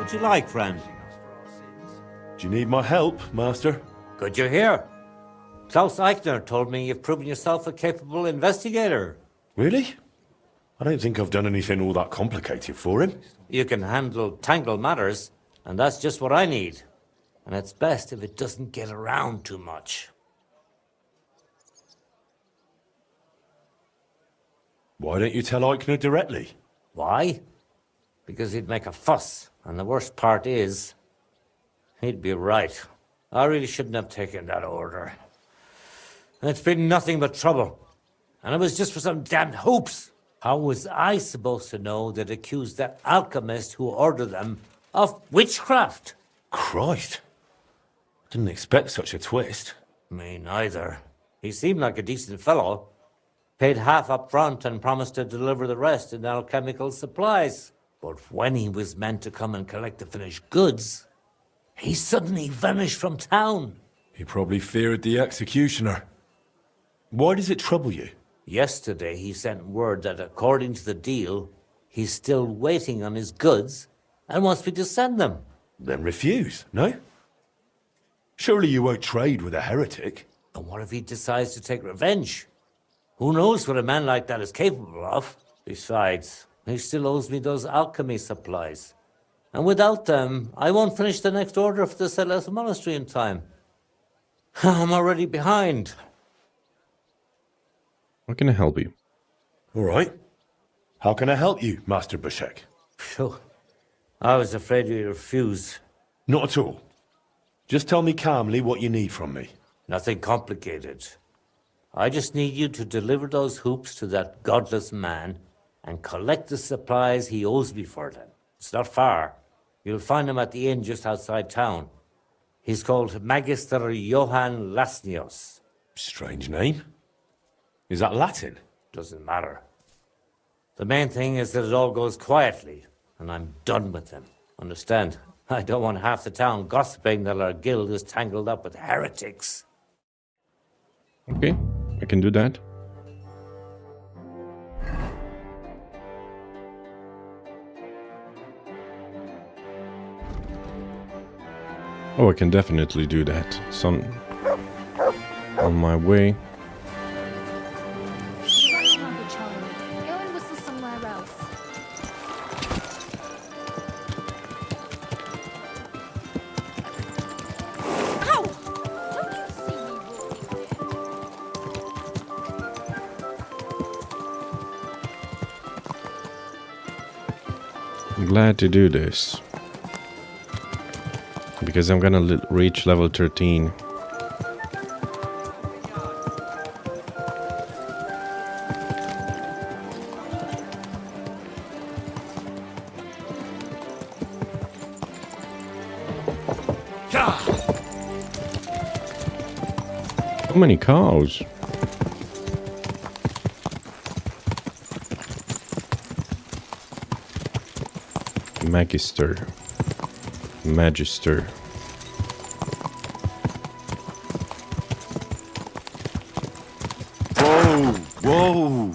What do you like, friend? Do you need my help, Master? Good you're here. Klaus Eichner told me you've proven yourself a capable investigator. Really? I don't think I've done anything all that complicated for him. You can handle tangled matters, and that's just what I need. And it's best if it doesn't get around too much. Why don't you tell Eichner directly? Why? Because he'd make a fuss, and the worst part is, he'd be right. I really shouldn't have taken that order. And it's been nothing but trouble. And it was just for some damned hoops. How was I supposed to know they'd accuse that alchemist who ordered them of witchcraft? Christ. Didn't expect such a twist. Me neither. He seemed like a decent fellow. Paid half up front and promised to deliver the rest in alchemical supplies. But when he was meant to come and collect the finished goods, he suddenly vanished from town. He probably feared the executioner. Why does it trouble you? Yesterday he sent word that according to the deal, he's still waiting on his goods and wants me to send them. Then refuse, no? Surely you won't trade with a heretic. And what if he decides to take revenge? Who knows what a man like that is capable of? Besides, he still owes me those alchemy supplies. And without them, I won't finish the next order for the Celeste Monastery in time. I'm already behind. How can I help you? All right. How can I help you, Master Bashek? Phew. I was afraid you'd refuse. Not at all. Just tell me calmly what you need from me. Nothing complicated. I just need you to deliver those hoops to that godless man and collect the supplies he owes me for them. It's not far. You'll find him at the inn just outside town. He's called Magister Johann Lasnios. Strange name. Is that Latin? Doesn't matter. The main thing is that it all goes quietly, and I'm done with him. Understand? I don't want half the town gossiping that our guild is tangled up with heretics. Okay, I can do that. Oh, I can definitely do that. Some on my way. I'm glad to do this because I'm gonna reach level 13. So many cows. Magister. Whoa!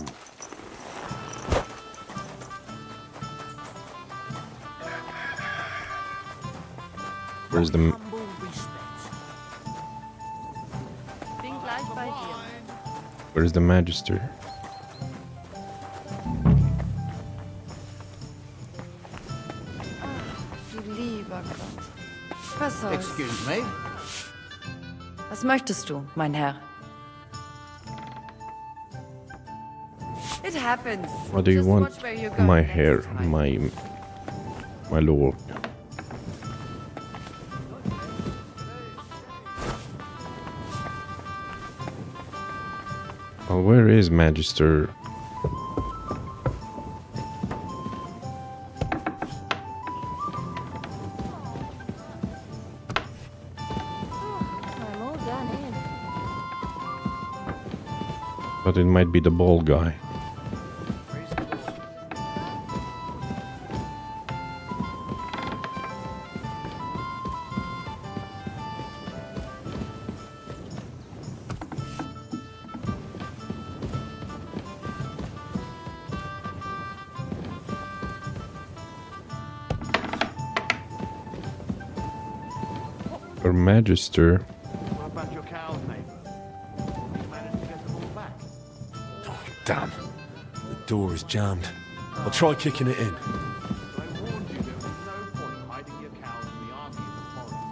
Where's the... Where's the Magister? Excuse me. Was möchtest du, mein Herr? It happens. What do you Just want? watch where you're going My next hair, time. my lord. Well, where is Magister? I'm all done in. But it might be the bald guy. Her Magister. What about your cows, neighbour? You managed to get them all back? Oh, damn. The door is jammed. I'll try kicking it in. I warned you there was no point hiding your cows from the army in the forest.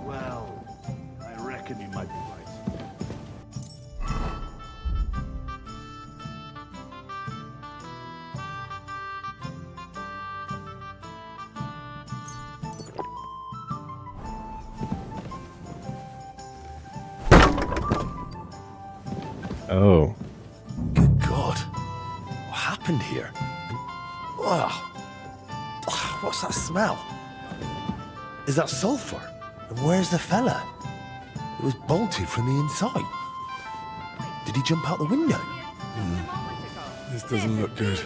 Well, I reckon you might be right. Oh. Good God. What happened here? Wow. What's that smell? Is that sulfur? And where's the fella? It was bolted from the inside. Did he jump out the window? This doesn't look good.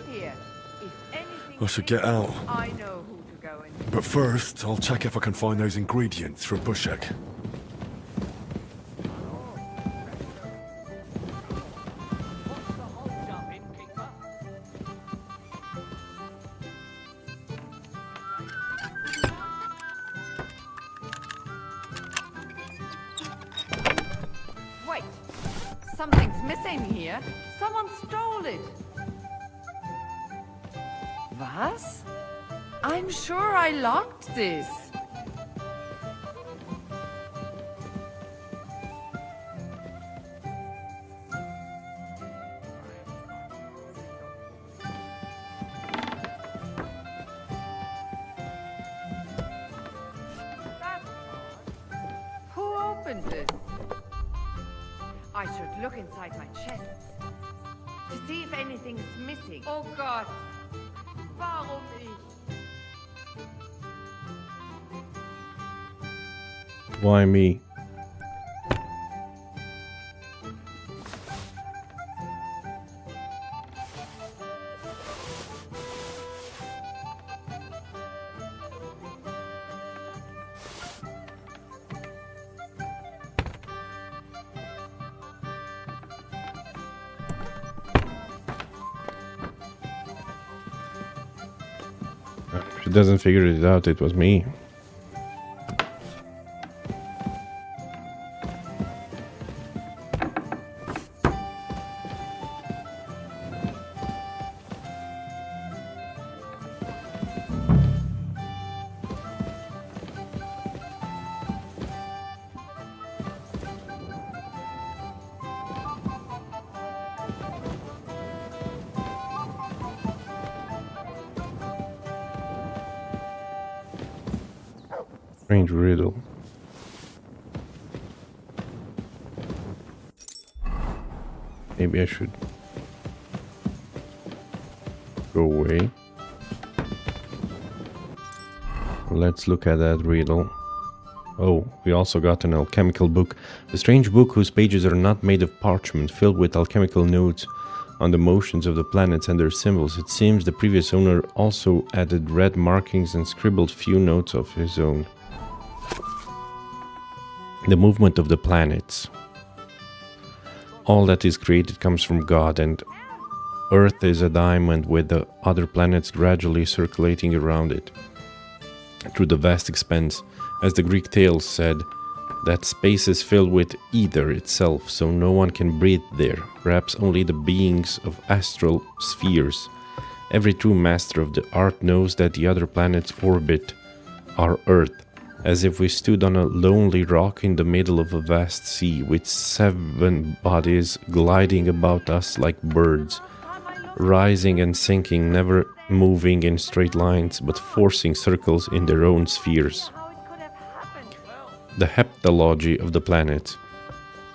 I should get out. I know who to go and But first, I'll check if I can find those ingredients for a bush egg. Wait, something's missing here. Someone stole it. Was? I'm sure I locked this. Who opened this? I should look inside my chests to see if anything's missing. Oh God! Warum ich? Why me? If she doesn't figure it out, it was me. Strange riddle. Maybe I should go away. Let's look at that riddle. Oh, we also got an alchemical book. A strange book whose pages are not made of parchment, filled with alchemical notes on the motions of the planets and their symbols. It seems the previous owner also added red markings and scribbled few notes of his own. The movement of the planets. All that is created comes from God, and Earth is a diamond with the other planets gradually circulating around it through the vast expanse. As the Greek tales said, that space is filled with ether itself, so no one can breathe there, perhaps only the beings of astral spheres. Every true master of the art knows that the other planets orbit our Earth, as if we stood on a lonely rock in the middle of a vast sea, with 7 bodies gliding about us like birds, rising and sinking, never moving in straight lines, but forcing circles in their own spheres. The heptalogy of the planets.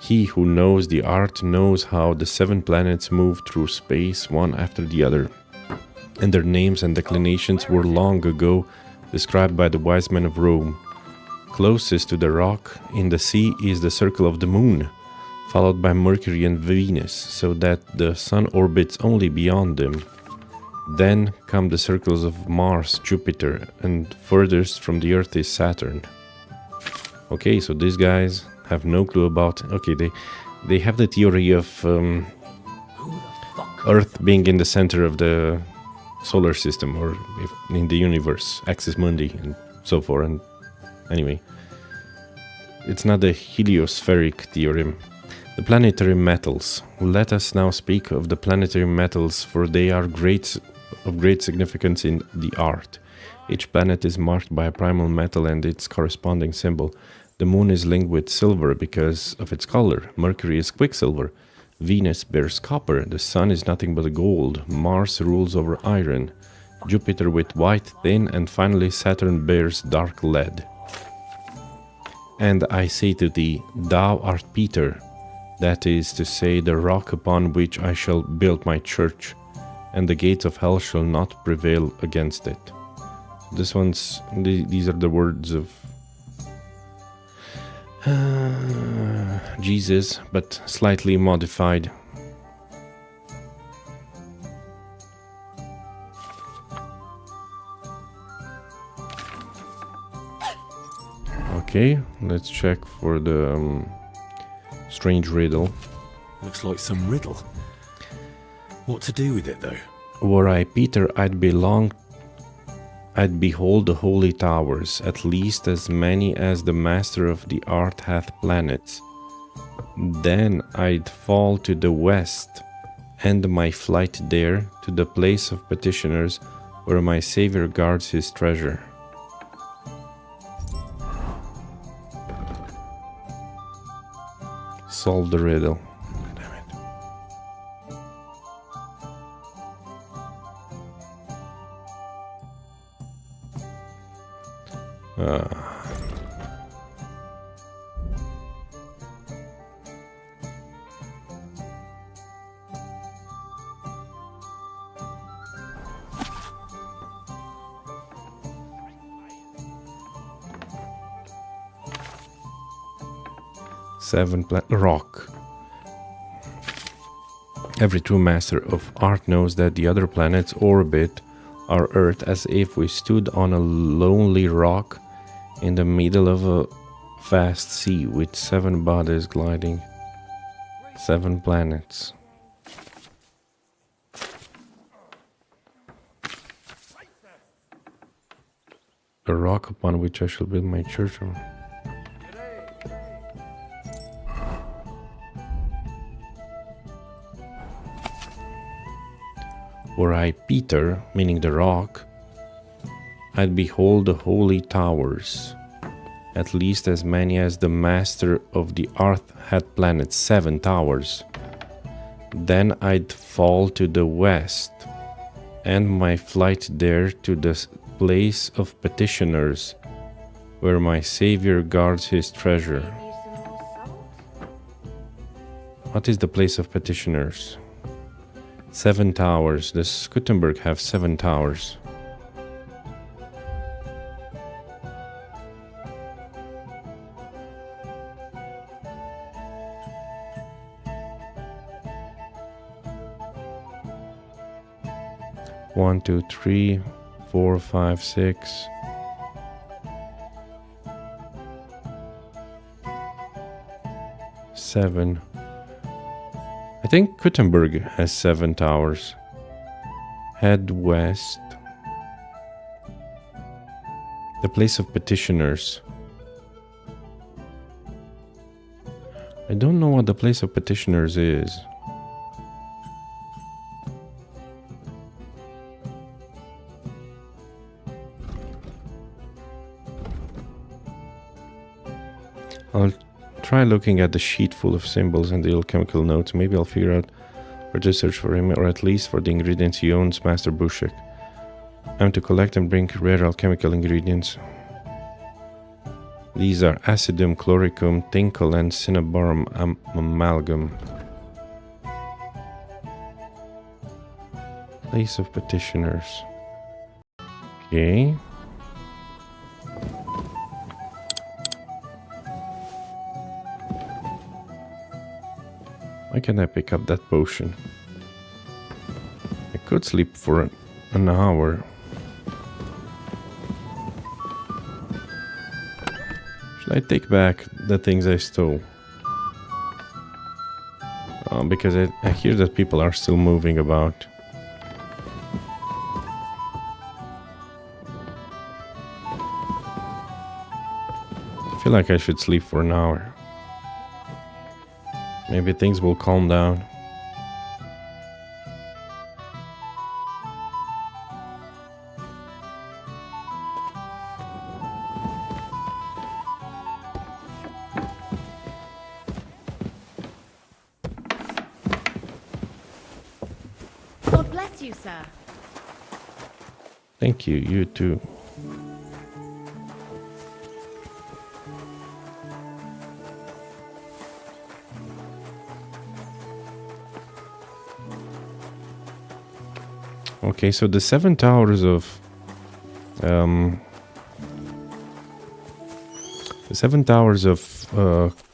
He who knows the art knows how the 7 planets move through space one after the other, and their names and declinations were long ago described by the wise men of Rome. Closest to the rock in the sea is the circle of the moon, followed by Mercury and Venus, so that the sun orbits only beyond them. Then come the circles of Mars, Jupiter, and furthest from the Earth is Saturn. Okay, so these guys have no clue about... Okay, they have the theory of Earth being in the center of the solar system, or if in the universe, Axis Mundi, and so forth. And anyway, it's not the heliospheric theorem. The planetary metals. Let us now speak of the planetary metals, for they are of great significance in the art. Each planet is marked by a primal metal and its corresponding symbol. The moon is linked with silver because of its color. Mercury is quicksilver. Venus bears copper. The sun is nothing but gold. Mars rules over iron. Jupiter with white tin, and finally Saturn bears dark lead. And I say to thee, thou art Peter, that is to say, the rock upon which I shall build my church, and the gates of hell shall not prevail against it. These are the words of Jesus, but slightly modified. Okay, let's check for the strange riddle. Looks like some riddle. What to do with it, though? Were I Peter, I'd behold the holy towers, at least as many as the master of the art hath planets. Then I'd fall to the west, end my flight there, to the place of petitioners, where my Saviour guards his treasure. Solve the riddle. Damn it. Rock. Every true master of art knows that the other planets orbit our Earth as if we stood on a lonely rock in the middle of a vast sea with 7 bodies gliding, 7 planets. A rock upon which I shall build my church. Were I Peter, meaning the rock, I'd behold the holy towers, at least as many as the master of the earth had planets, 7 towers. Then I'd fall to the west, and my flight there to the place of petitioners, where my Saviour guards his treasure. What is the place of petitioners? 7 towers. Does Gutenberg have 7 towers? One, 2, 3, 4, 5, 6. Seven. I think Gutenberg has 7 towers. Head west. The place of petitioners. I don't know what the place of petitioners is. I'll try looking at the sheet full of symbols and the alchemical notes. Maybe I'll figure out where to search for him, or at least for the ingredients he owns, Master Bushek. I'm to collect and bring rare alchemical ingredients. These are acidum, chloricum, tinkle, and cinnabarum amalgam. Place of petitioners. Okay. Why can't I pick up that potion? I could sleep for an hour. Should I take back the things I stole? Because I hear that people are still moving about. feel like I should sleep for an hour. Maybe things will calm down. God bless you, sir. Thank you, you too. Okay, so the 7 towers of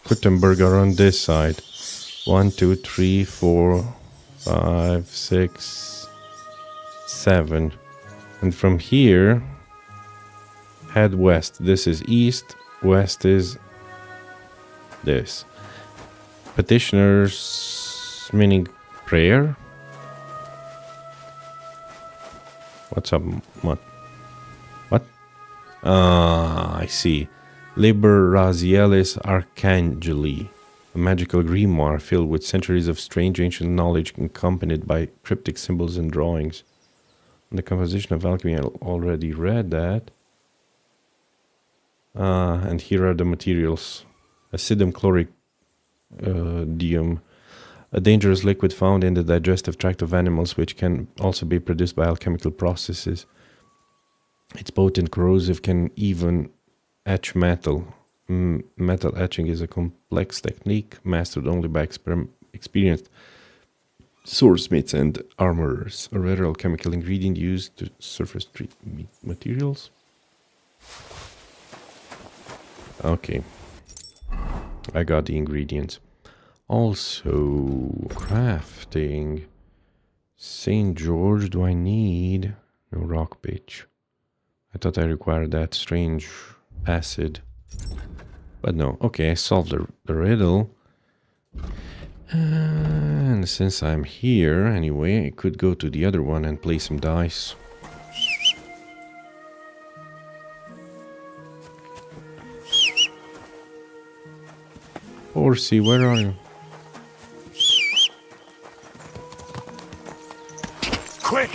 Gutenberg are on this side. 1, 2, 3, 4, 5, 6, 7. And from here, head west. This is east, west is this. Petitioners, meaning prayer. What's up? What? I see. Liber Razielis Archangeli, a magical grimoire filled with centuries of strange ancient knowledge accompanied by cryptic symbols and drawings. The composition of alchemy, I already read that. And here are the materials. Acidum chloridium, a dangerous liquid found in the digestive tract of animals, which can also be produced by alchemical processes. It's potent, corrosive, can even etch metal. Metal etching is a complex technique mastered only by experienced swordsmiths and armorers. A rare alchemical ingredient used to surface treat materials. Okay, I got the ingredients. Also, crafting. St. George, do I need? No rock pitch. I thought I required that strange acid. But no, okay, I solved the riddle. And since I'm here anyway, I could go to the other one and play some dice. Horsey, where are you? Quick!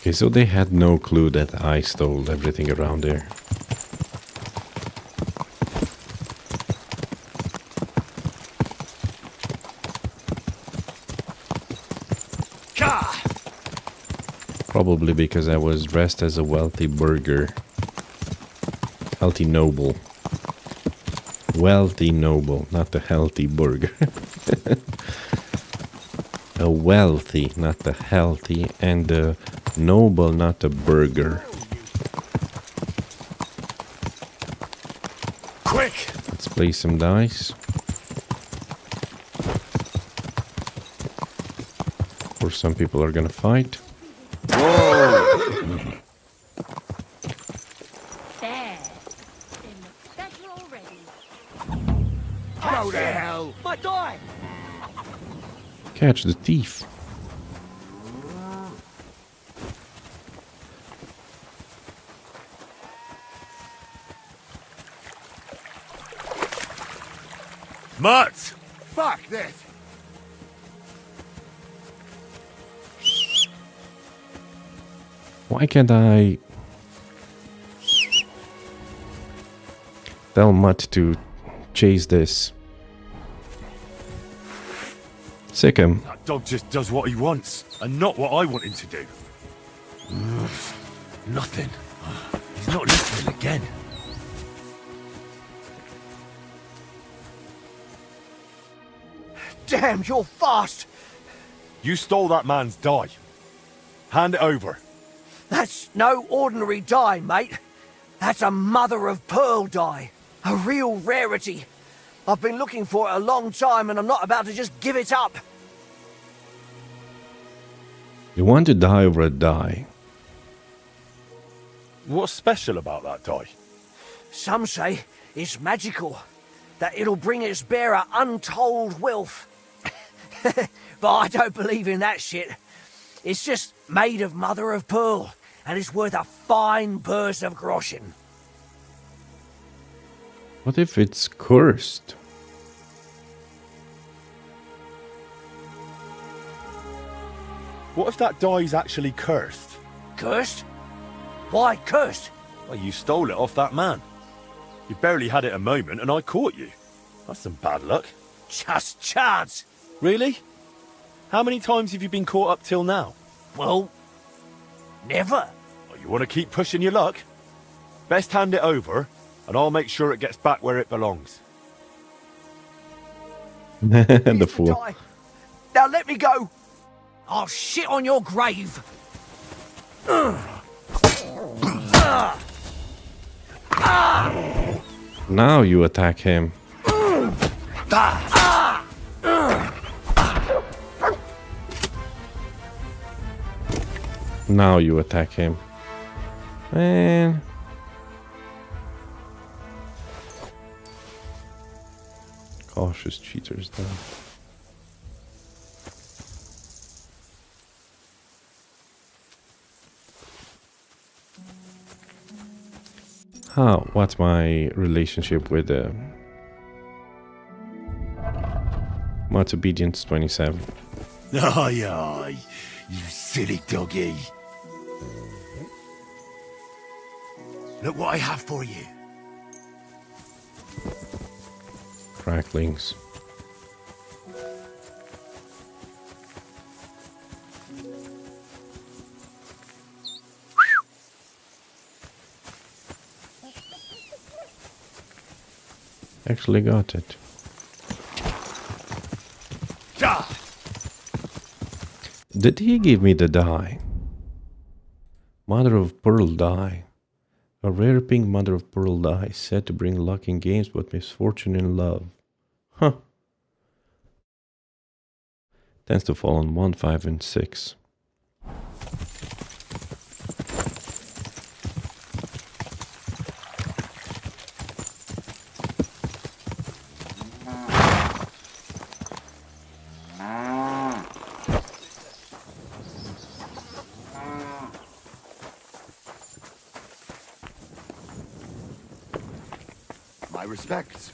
Okay, so they had no clue that I stole everything around there. Probably because I was dressed as a wealthy burgher. Healthy noble. Wealthy noble, not the healthy burger. A wealthy, not the healthy, and the noble, not the burger. Quick! Let's play some dice. Or some people are gonna fight. There. It looks better already. Go to hell! My die! Catch the thief. Mutts! Fuck this! Why can't I tell Mutt to chase this? Sick him. That dog just does what he wants, and not what I want him to do. Nothing. He's not listening again. Damn, you're fast! You stole that man's die. Hand it over. That's no ordinary die, mate. That's a mother of pearl die. A real rarity. I've been looking for it a long time and I'm not about to just give it up. You want to die over a die? What's special about that die? Some say it's magical, that it'll bring its bearer untold wealth. But I don't believe in that shit. It's just made of mother of pearl, and it's worth a fine purse of groschen. What if it's cursed? What if that die's actually cursed? Cursed? Why cursed? Well, you stole it off that man. You barely had it a moment and I caught you. That's some bad luck. Just chance. Really? How many times have you been caught up till now? Well, never. Oh, you want to keep pushing your luck? Best hand it over, and I'll make sure it gets back where it belongs. The Here's fool. die. Now let me go. I'll shit on your grave. Now you attack him. Now you attack him. Man. Cautious cheaters though. How? What's my relationship with What's obedience 27? Aye, aye, you silly doggy. Look what I have for you. Cracklings. Actually got it. Did he give me the die? Mother of pearl die. A rare pink mother of pearl die, said to bring luck in games but misfortune in love. Huh. Tends to fall on 1, 5, and 6. My respects.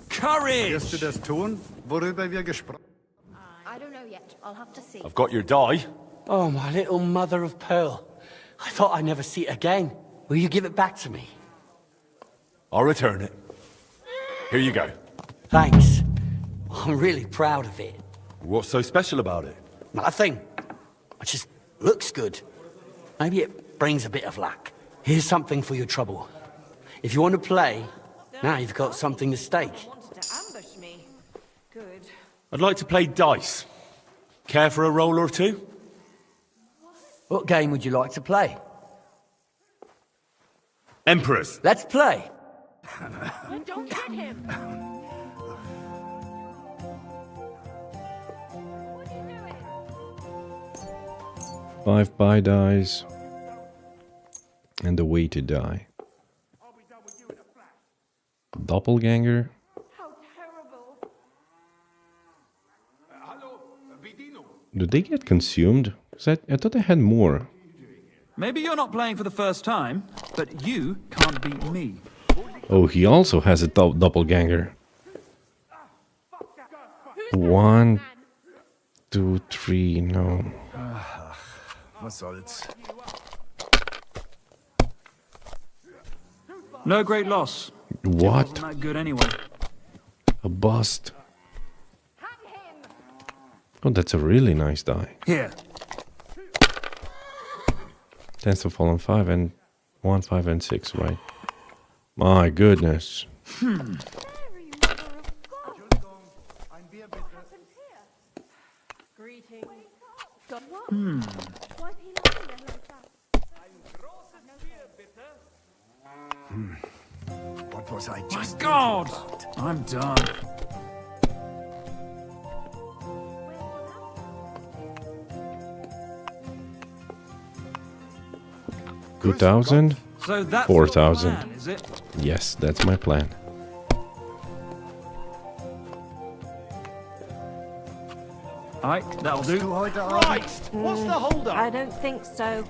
Courage! Wirst du das tun, worüber wir gesprochen I don't know yet. I'll have to see. I've got your die. Oh, my little mother of pearl. I thought I'd never see it again. Will you give it back to me? I'll return it. Here you go. Thanks. I'm really proud of it. What's so special about it? Nothing. It just looks good. Maybe it brings a bit of luck. Here's something for your trouble. If you want to play, now you've got something to stake. Wanted to ambush me. Good. I'd like to play dice. Care for a roll or two? What game would you like to play? Emperors. Let's play. Don't hit him! 5 buy dies. And a way to die. Doppelganger. How terrible. Do they get consumed? 'Cause I thought I had more. Maybe you're not playing for the first time, but you can't beat me. Oh, he also has a doppelganger. 1, 2, 3, no. Was soll's? No great loss. What? Wasn't that good anyway. A bust. Oh, that's a really nice die. Here. Tends to fall on 5 and 1, 5, and 6, right? My goodness. What was I My just God! I'm done. $2,000? So that's 4,000. your plan, is it? Yes, that's my plan. All right, that'll do. Christ! What's the hold I up? don't think so.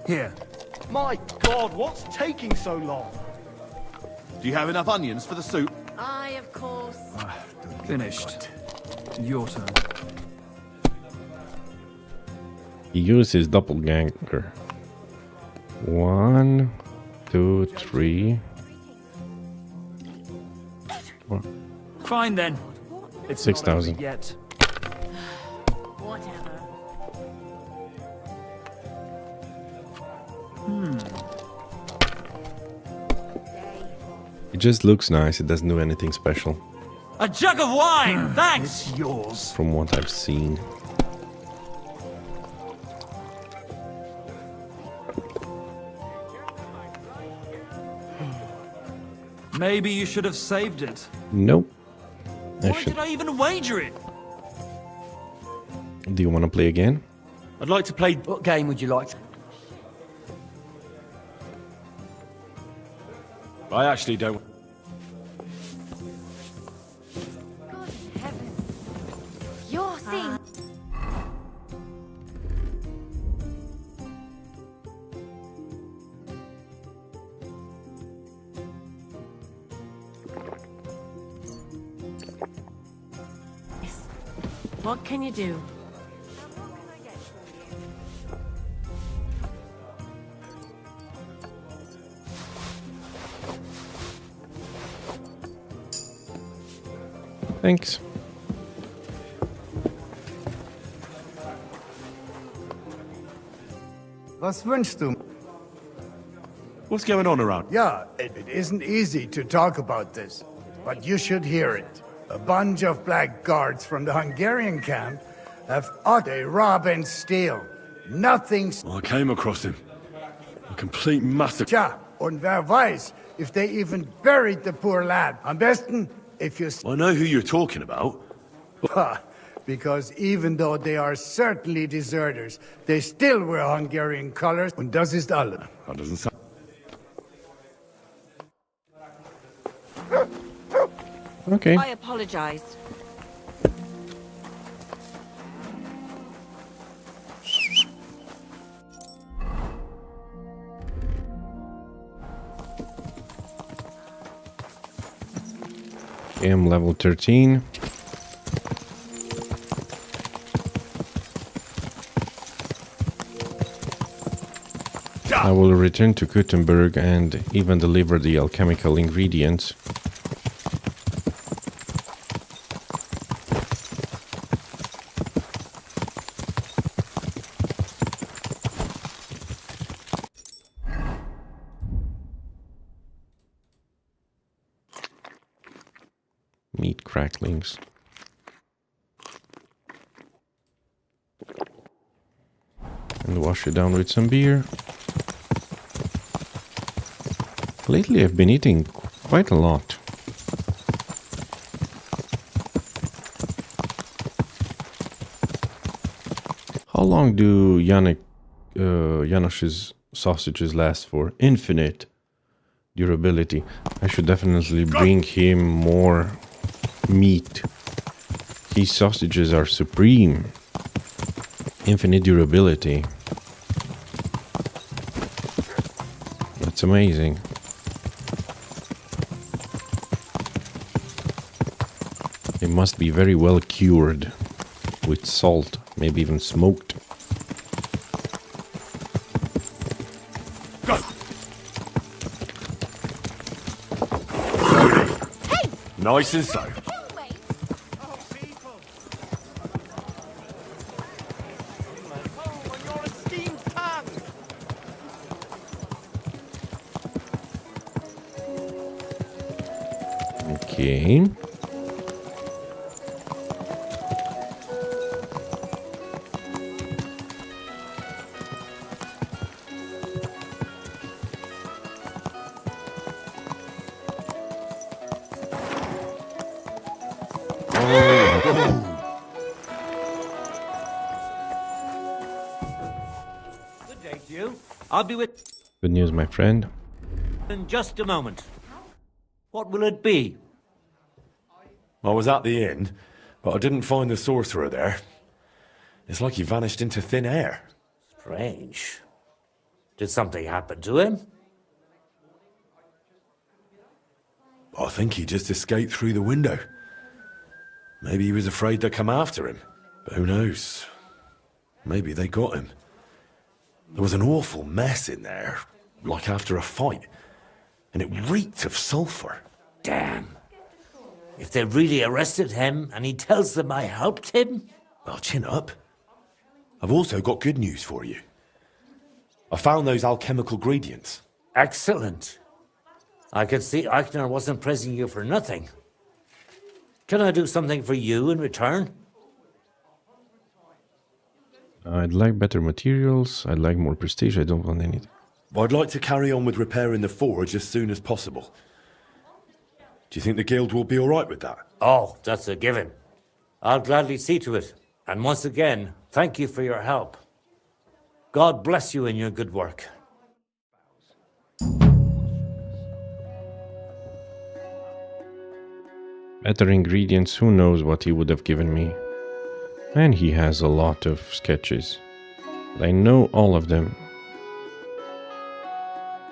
Here. My God, what's taking so long? Do you have enough onions for the soup? Aye, of course. Finished. Your turn. He uses doppelganger. 1, 2, 3. Fine then. It's 6,000. not over yet. Whatever. It just looks nice. It doesn't do anything special A jug of wine, thanks. It's yours. from what I've seen. Maybe you should have saved it. Nope. I Why should. did I even wager it? Do you want to play again? I'd like to play. What game would you like to? I actually don't. Good heavens. You're seeing. What can you do? Thanks. Was wünschst du? What's going on around? Yeah, it isn't easy to talk about this, but you should hear it. A bunch of blackguards from the Hungarian camp have they rob and steal. Nothing's. I came across him. A complete massacre. Tja, und wer weiß, if they even buried the poor lad. Am besten, if you... I know who you're talking about. Because even though they are certainly deserters, they still wear Hungarian colors. Und das ist alles. That doesn't sound. Okay. I apologize. I'm level 13. I will return to Gutenberg and even deliver the alchemical ingredients. Meat cracklings. And wash it down with some beer. Lately I've been eating quite a lot. How long do Janosch's sausages last for? Infinite durability. I should definitely bring him more meat. His sausages are supreme. Infinite durability. That's amazing. They must be very well cured with salt, maybe even smoked. Nice and so. Okay. Good day to you. I'll be with Good news, my friend. in just a moment. What will it be? I was at the inn, but I didn't find the sorcerer there. It's like he vanished into thin air. Strange. Did something happen to him? I think he just escaped through the window. Maybe he was afraid they'd come after him. But who knows? Maybe they got him. There was an awful mess in there, like after a fight. And it reeked of sulphur. Damn. If they really arrested him and he tells them I helped him? Well, chin up. I've also got good news for you. I found those alchemical ingredients. Excellent. I could see Eichner wasn't praising you for nothing. Can I do something for you in return? I'd like better materials. I'd like more prestige. I don't want anything. I'd like to carry on with repairing the forge as soon as possible. Do you think the guild will be all right with that? Oh, that's a given. I'll gladly see to it. And once again, thank you for your help. God bless you in your good work. Better ingredients, who knows what he would have given me. And he has a lot of sketches. But I know all of them.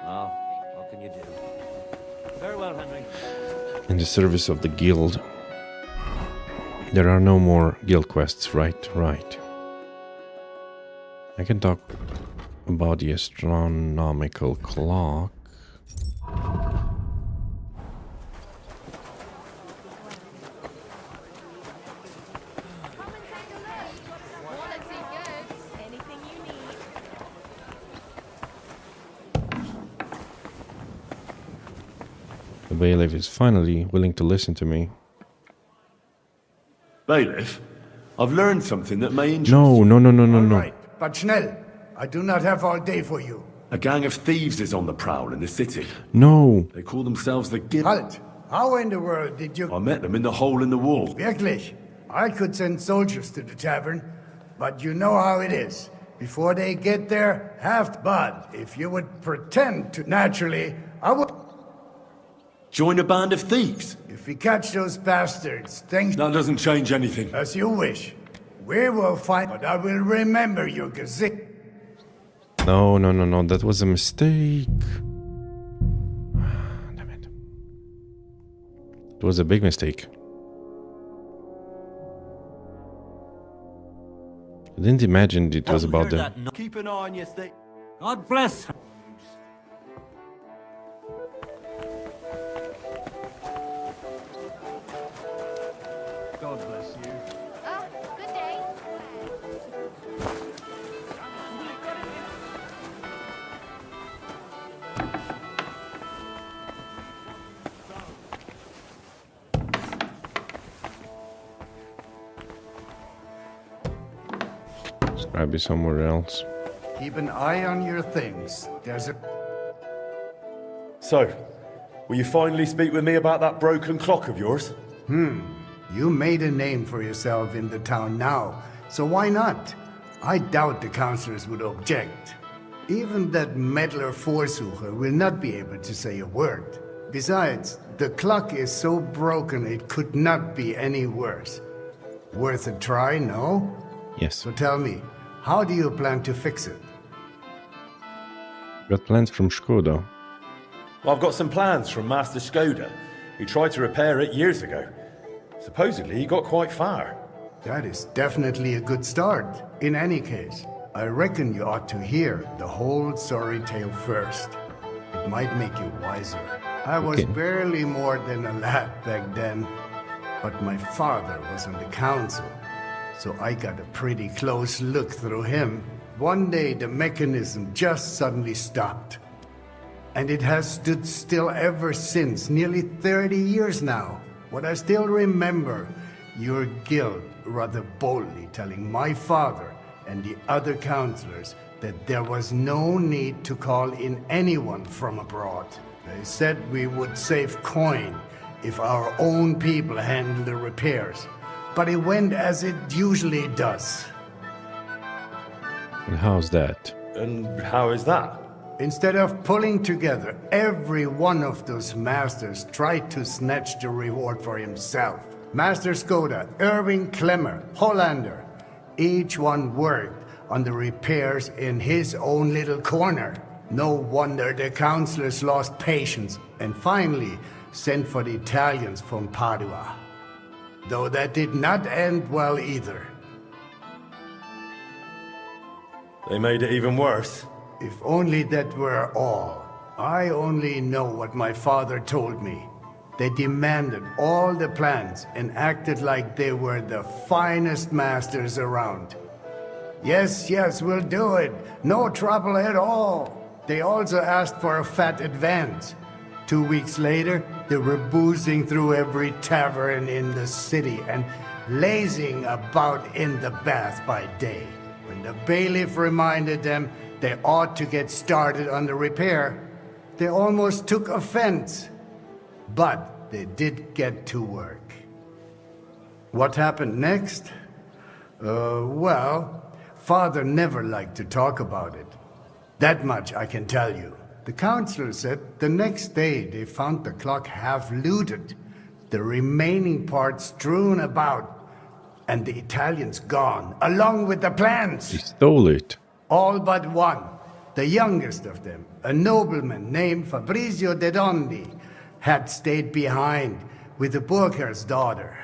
Oh, what can you do? Very well, Henry. In the service of the guild. There are no more guild quests, right? Right. I can talk about the astronomical clock. The bailiff is finally willing to listen to me. Bailiff, I've learned something that may interest No. All right, but schnell. I do not have all day for you. A gang of thieves is on the prowl in the city. No. They call themselves the Guild. Halt! How in the world did you... I met them in the hole in the wall. Wirklich? I could send soldiers to the tavern, but you know how it is. Before they get there, half bad. If you would pretend to... Naturally, I would... Join a band of thieves? If we catch those bastards, things... That doesn't change anything. As you wish. We will fight, but I will remember your gazette. No, that was a mistake. Damn it. It was a big mistake. I didn't imagine it was about the... Keep an eye on your stick. God bless. God bless you. Oh, good day. Let's grab it somewhere else. Keep an eye on your things. There's a... So, will you finally speak with me about that broken clock of yours? You made a name for yourself in the town now, so why not? I doubt the councillors would object. Even that meddler Vorsucher will not be able to say a word. Besides, the clock is so broken it could not be any worse. Worth a try, no? Yes. So tell me, how do you plan to fix it? Got plans from Skoda. Well, I've got some plans from Master Skoda. He tried to repair it years ago. Supposedly, he got quite far. That is definitely a good start. In any case, I reckon you ought to hear the whole sorry tale first. It might make you wiser. I was barely more than a lad back then, but my father was on the council, so I got a pretty close look through him. One day the mechanism just suddenly stopped. And it has stood still ever since, nearly 30 years now. What I still remember, your guild rather boldly telling my father and the other councillors that there was no need to call in anyone from abroad. They said we would save coin if our own people handled the repairs. But it went as it usually does. And how's that? And how is that? Instead of pulling together, every one of those masters tried to snatch the reward for himself. Master Skoda, Erwin Klemmer, Hollander. Each one worked on the repairs in his own little corner. No wonder the councillors lost patience and finally sent for the Italians from Padua. Though that did not end well either. They made it even worse. If only that were all. I only know what my father told me. They demanded all the plans and acted like they were the finest masters around. Yes, yes, we'll do it. No trouble at all. They also asked for a fat advance. 2 weeks later, they were boozing through every tavern in the city and lazing about in the bath by day. When the bailiff reminded them they ought to get started on the repair, they almost took offense. But they did get to work. What happened next? Well, Father never liked to talk about it. That much I can tell you. The councillor said the next day they found the clock half looted, the remaining parts strewn about, and the Italians gone, along with the plans. He stole it. All but one, the youngest of them, a nobleman named Fabrizio de Dondi, had stayed behind with the Burgherr's daughter.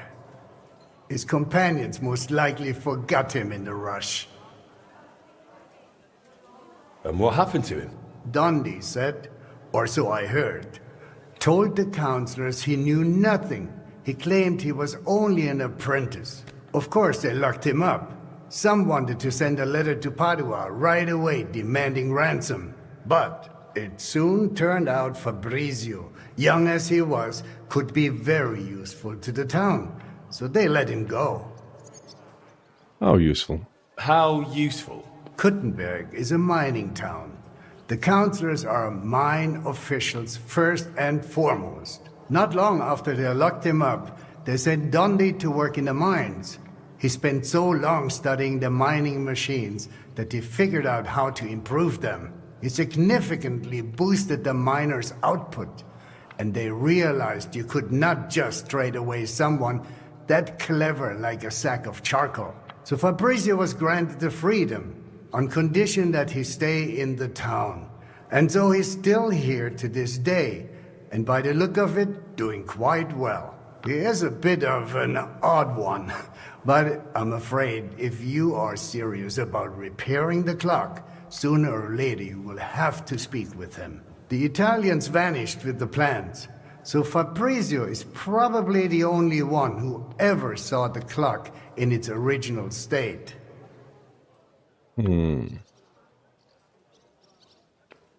His companions most likely forgot him in the rush. And what happened to him? Dondi said, or so I heard, told the councillors he knew nothing. He claimed he was only an apprentice. Of course, they locked him up. Some wanted to send a letter to Padua right away demanding ransom. But it soon turned out Fabrizio, young as he was, could be very useful to the town. So they let him go. How useful. How useful? Kuttenberg is a mining town. The councillors are mine officials first and foremost. Not long after they locked him up, they sent Dondi to work in the mines. He spent so long studying the mining machines that he figured out how to improve them. He significantly boosted the miners' output, and they realized you could not just trade away someone that clever like a sack of charcoal. So Fabrizio was granted the freedom, on condition that he stay in the town. And so he's still here to this day, and by the look of it, doing quite well. He is a bit of an odd one, but I'm afraid if you are serious about repairing the clock, sooner or later you will have to speak with him. The Italians vanished with the plans, so Fabrizio is probably the only one who ever saw the clock in its original state.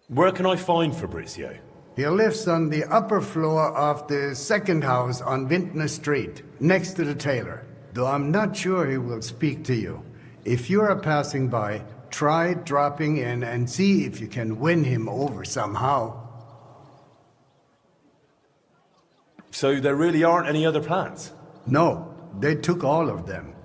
Where can I find Fabrizio? He lives on the upper floor of the second house on Vintner Street, next to the tailor. Though I'm not sure he will speak to you. If you are passing by, try dropping in and see if you can win him over somehow. So there really aren't any other plans? No, they took all of them.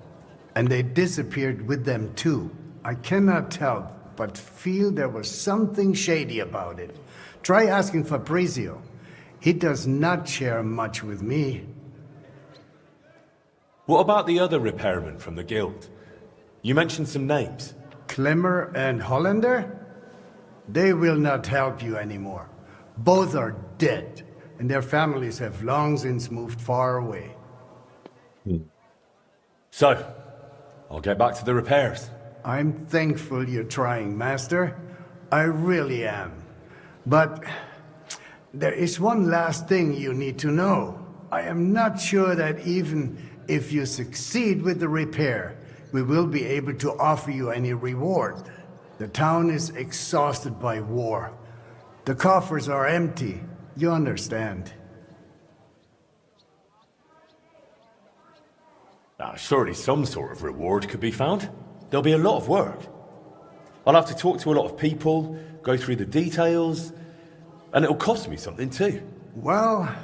And they disappeared with them too. I cannot tell, but feel there was something shady about it. Try asking Fabrizio. He does not share much with me. What about the other repairmen from the guild? You mentioned some names. Klemmer and Hollander? They will not help you anymore. Both are dead, and their families have long since moved far away. So, I'll get back to the repairs. I'm thankful you're trying, Master. I really am. But there is one last thing you need to know. I am not sure that even if you succeed with the repair, we will be able to offer you any reward. The town is exhausted by war. The coffers are empty. You understand. Surely some sort of reward could be found. There'll be a lot of work. I'll have to talk to a lot of people, go through the details, and it'll cost me something too. Well,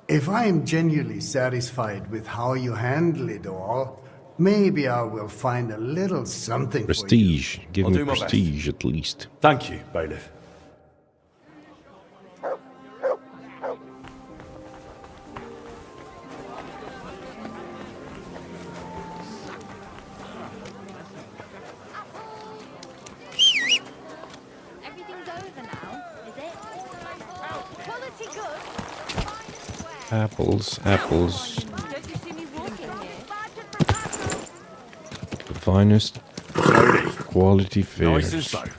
if I am genuinely satisfied with how you handle it all, maybe I will find a little something Prestige. for you. Give I'll me do my best. prestige at least. Thank you, bailiff. Apples, apples. Don't you see me walking here? The finest quality Nice and fares.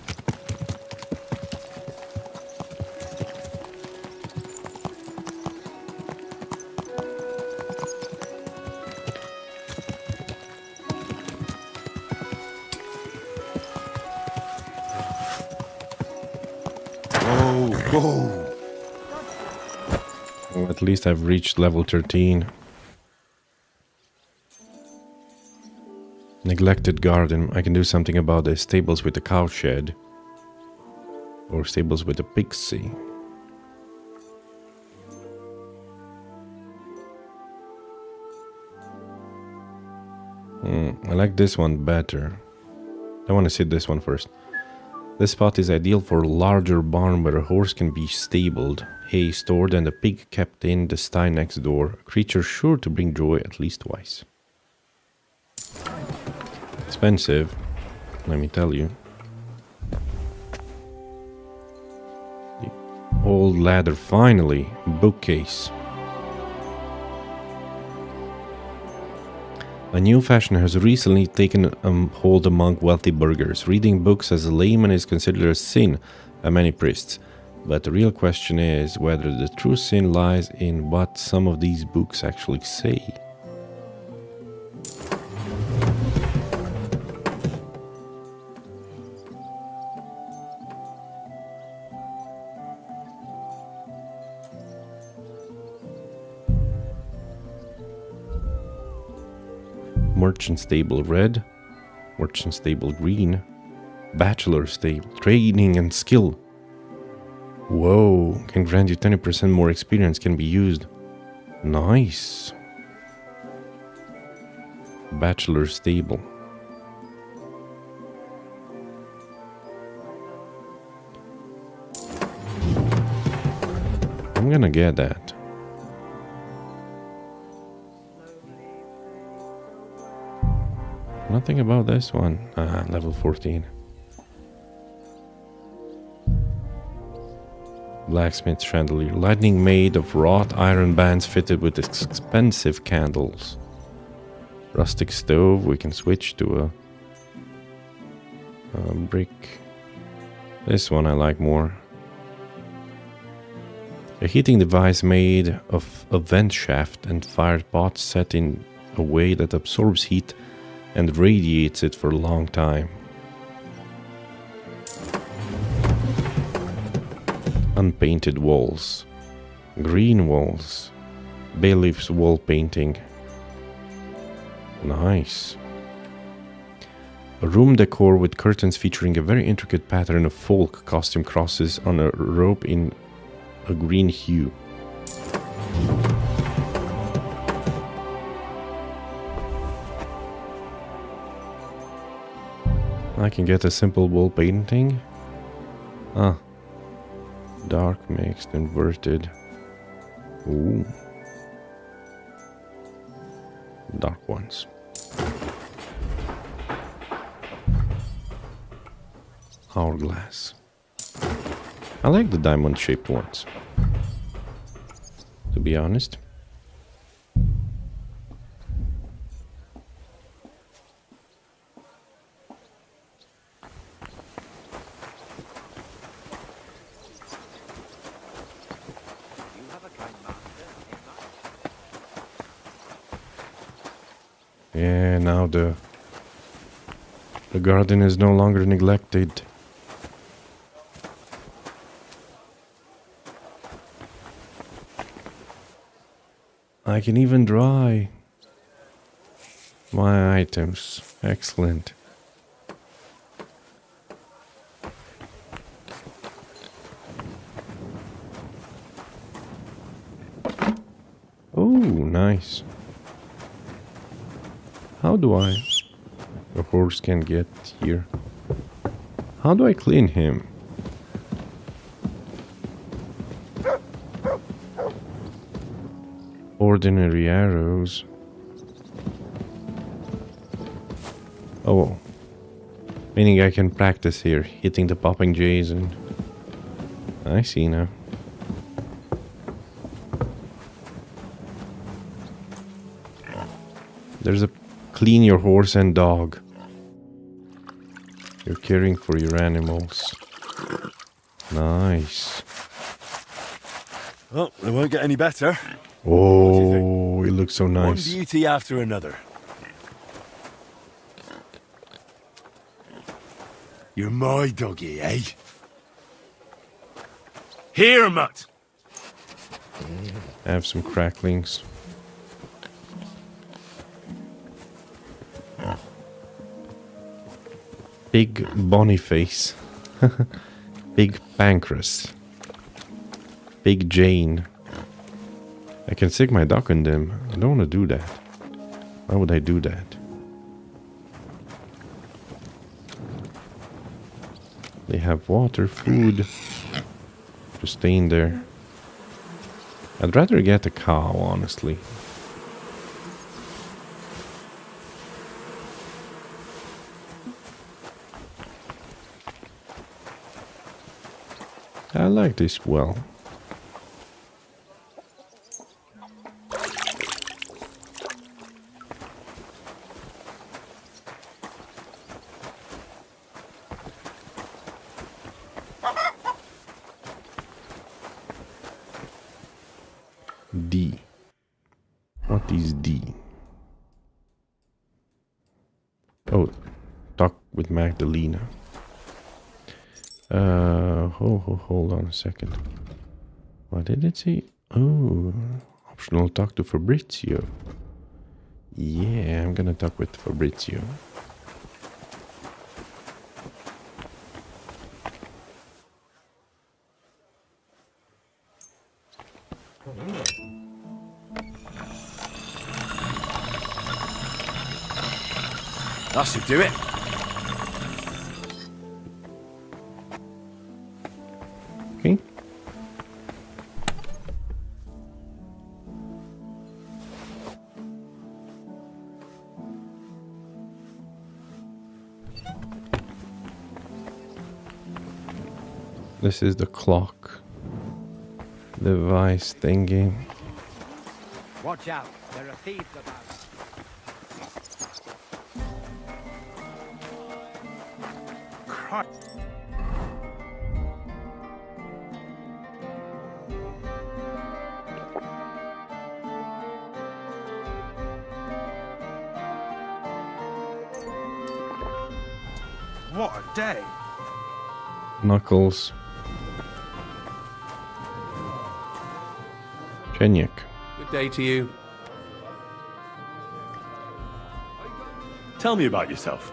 slow. Well, at least I've reached level 13. Neglected garden. I can do something about the stables with the cow shed. Or stables with the pixie. I like this one better. I want to see this one first. This spot is ideal for a larger barn where a horse can be stabled, hay stored, and a pig kept in the sty next door. A creature sure to bring joy at least twice. Expensive, let me tell you. The old ladder, finally. Bookcase. A new fashion has recently taken hold among wealthy burghers. Reading books as a layman is considered a sin by many priests. But the real question is whether the true sin lies in what some of these books actually say. Merchant stable red, merchant stable green, bachelor stable, training and skill. Whoa, can grant you 20% more experience, can be used. Nice. Bachelor stable. I'm gonna get that. Nothing about this one. Level 14. Blacksmith chandelier. Lightning made of wrought iron bands fitted with expensive candles. Rustic stove. We can switch to a brick. This one I like more. A heating device made of a vent shaft and fire pot set in a way that absorbs heat and radiates it for a long time. Unpainted walls. Green walls. Bailiff's wall painting. Nice. A room decor with curtains featuring a very intricate pattern of folk costume crosses on a rope in a green hue. I can get a simple wall painting. Dark mixed, inverted. Ooh. Dark ones. Hourglass. I like the diamond shaped ones, to be honest. Yeah, now the garden is no longer neglected. I can even dry my items. Excellent. Oh, nice. How do I... The horse can get here. How do I clean him? Ordinary arrows. Oh. Meaning I can practice here, hitting the popping jays and... I see now. There's a clean your horse and dog. You're caring for your animals. Nice. Well, they won't get any better. Oh, it looks so One nice. beauty after another. You're my doggy, eh? Here, mutt! I have some cracklings. Big Boniface. Big Pancras. Big Jane. I can stick my duck in them. I don't want to do that. Why would I do that? They have water, food. Just staying there. I'd rather get a cow, honestly. I like this well. D. What is D? Oh, talk with Magdalena. Hold on a second. What did it say? Oh, optional talk to Fabrizio. Yeah, I'm gonna talk with Fabrizio. That should do it. Okay. This is the clock device thingy. Watch out, there are thieves about. What a day. Knuckles. Chenyek. Good day to you. Tell me about yourself.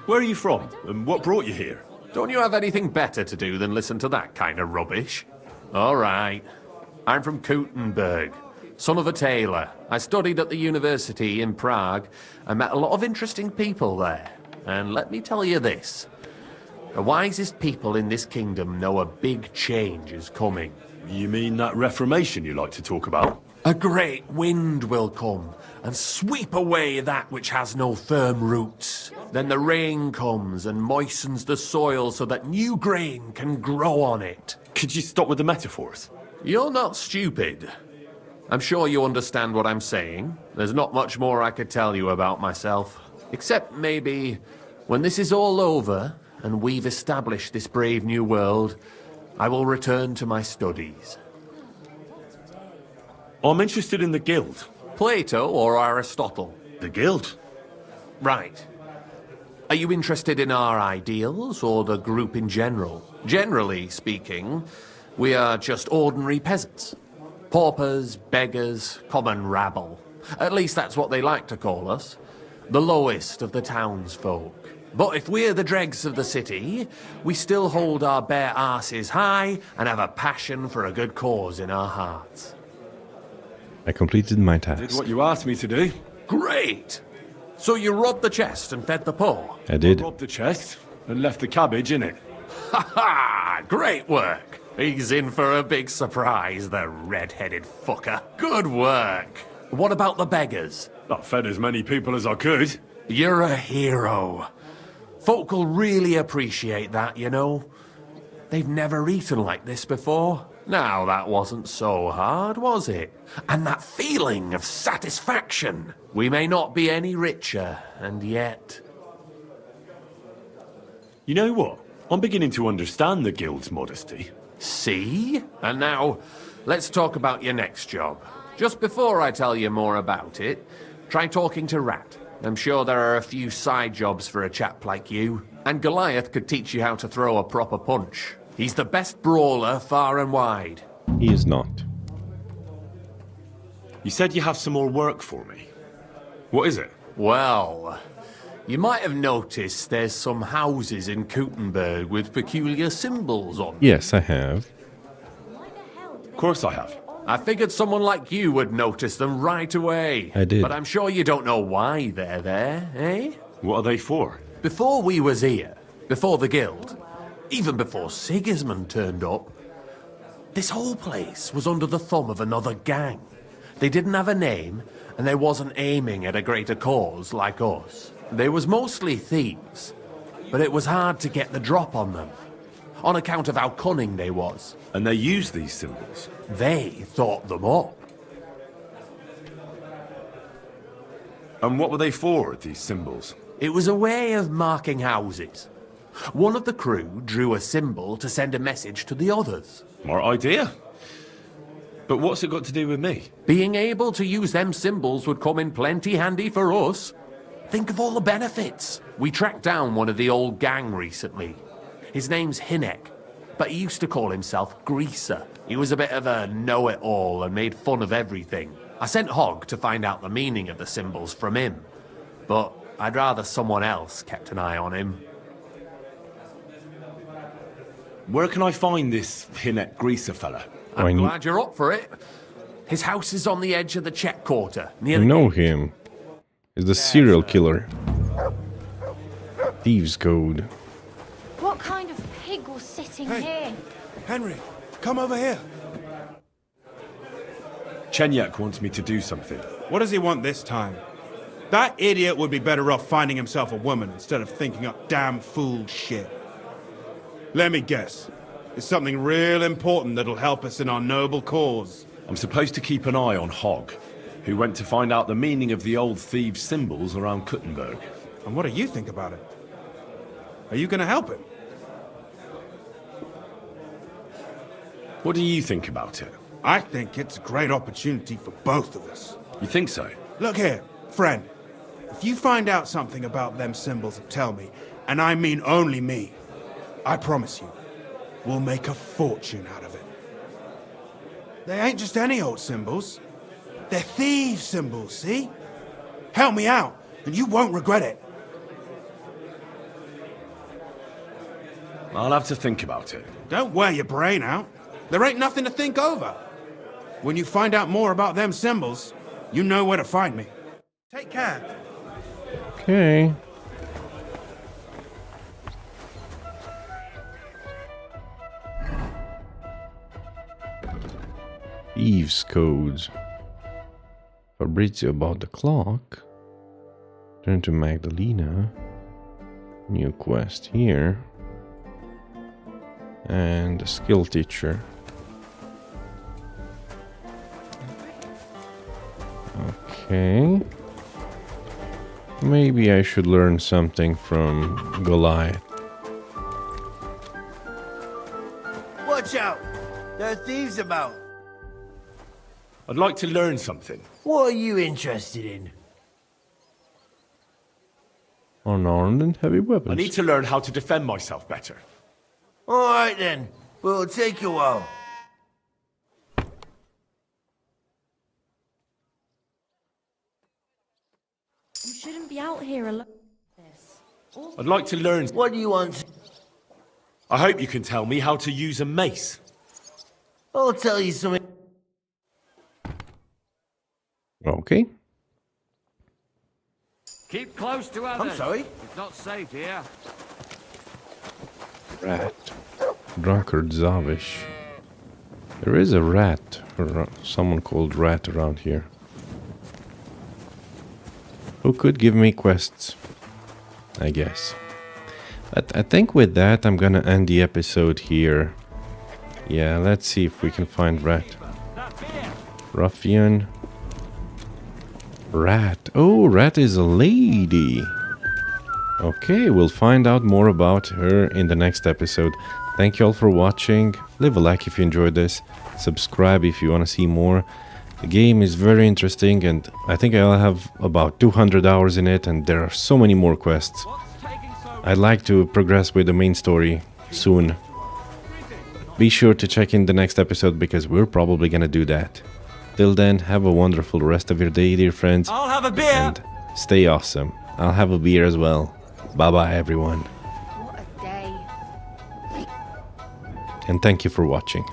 Where are you from, and what brought you here? Don't you have anything better to do than listen to that kind of rubbish? All right. I'm from Kuttenberg, son of a tailor. I studied at the university in Prague and met a lot of interesting people there. And let me tell you this. The wisest people in this kingdom know a big change is coming. You mean that reformation you like to talk about? A great wind will come and sweep away that which has no firm roots. Then the rain comes and moistens the soil so that new grain can grow on it. Could you stop with the metaphors? You're not stupid. I'm sure you understand what I'm saying. There's not much more I could tell you about myself. Except maybe when this is all over and we've established this brave new world, I will return to my studies. I'm interested in the guild. Plato or Aristotle? The guild? Right. Are you interested in our ideals or the group in general? Generally speaking, we are just ordinary peasants. Paupers, beggars, common rabble. At least that's what they like to call us. The lowest of the townsfolk. But if we're the dregs of the city, we still hold our bare arses high and have a passion for a good cause in our hearts. I completed my Did task. what you asked me to do. Great! So you robbed the chest and fed the poor? I did. Robbed the chest and left the cabbage in it. Ha ha! Great work! He's in for a big surprise, the red-headed fucker. Good work! What about the beggars? I fed as many people as I could. You're a hero. Folk will really appreciate that, you know. They've never eaten like this before. Now, that wasn't so hard, was it? And that feeling of satisfaction. We may not be any richer, and yet... You know what? I'm beginning to understand the guild's modesty. See? And now, let's talk about your next job. Just before I tell you more about it, try talking to Rat. I'm sure there are a few side jobs for a chap like you. And Goliath could teach you how to throw a proper punch. He's the best brawler far and wide. He is not. You said you have some more work for me. What is it? Well, you might have noticed there's some houses in Kuttenberg with peculiar symbols on them. Yes, I have. Of course I have. I figured someone like you would notice them right away. I did. But I'm sure you don't know why they're there, eh? What are they for? Before we was here, before the guild, even before Sigismund turned up, this whole place was under the thumb of another gang. They didn't have a name, and they wasn't aiming at a greater cause like us. They was mostly thieves, but it was hard to get the drop on them, on account of how cunning they was. And they use these symbols? They thought them up. And what were they for, these symbols? It was a way of marking houses. One of the crew drew a symbol to send a message to the others. Smart idea. But what's it got to do with me? Being able to use them symbols would come in plenty handy for us. Think of all the benefits. We tracked down one of the old gang recently. His name's Hinek, but he used to call himself Greaser. He was a bit of a know-it-all and made fun of everything. I sent Hogg to find out the meaning of the symbols from him, but I'd rather someone else kept an eye on him. Where can I find this Hinek Greaser fella? I'm glad you're up for it. His house is on the edge of the check quarter, I near the know gate. him. He's the serial killer. Thieves' Code. What kind of pig was sitting here? Henry, come over here. Chenyak wants me to do something. What does he want this time? That idiot would be better off finding himself a woman instead of thinking up damn fool shit. Let me guess. It's something real important that'll help us in our noble cause. I'm supposed to keep an eye on Hogg, who went to find out the meaning of the old thieves' symbols around Kuttenberg. And what do you think about it? Are you gonna help him? What do you think about it? I think it's a great opportunity for both of us. You think so? Look here, friend. If you find out something about them symbols, tell me. And I mean only me. I promise you, we'll make a fortune out of it. They ain't just any old symbols. They're thieves' symbols, see? Help me out, and you won't regret it. I'll have to think about it. Don't wear your brain out. There ain't nothing to think over. When you find out more about them symbols, you know where to find me. Take care. Okay. Thieves' Codes. Fabrizio about the clock. Turn to Magdalena. New quest here. And a skill teacher. Okay. Maybe I should learn something from Goliath. Watch out! There are thieves about. I'd like to learn something. What are you interested in? Unarmed and heavy weapons. I need to learn how to defend myself better. All right then, but it'll take a while. You shouldn't be out here alone. I'd like to learn. What do you want? I hope you can tell me how to use a mace. I'll tell you something. Okay. Keep close to others. I'm sorry? It's not safe here. Rat. Drunkard Zavish. There is a rat, or someone called Rat around here. Who could give me quests, I guess. But I think with that I'm gonna end the episode here. Yeah, let's see if we can find Rat. Ruffian. Rat. Oh, Rat is a lady. Okay, we'll find out more about her in the next episode. Thank you all for watching. Leave a like if you enjoyed this. Subscribe if you want to see more. The game is very interesting and I think I'll have about 200 hours in it and there are so many more quests. I'd like to progress with the main story soon. Be sure to check in the next episode because we're probably gonna do that. Till then, have a wonderful rest of your day, dear friends. I'll have a beer! And stay awesome. I'll have a beer as well. Bye-bye, everyone. What a day. And thank you for watching.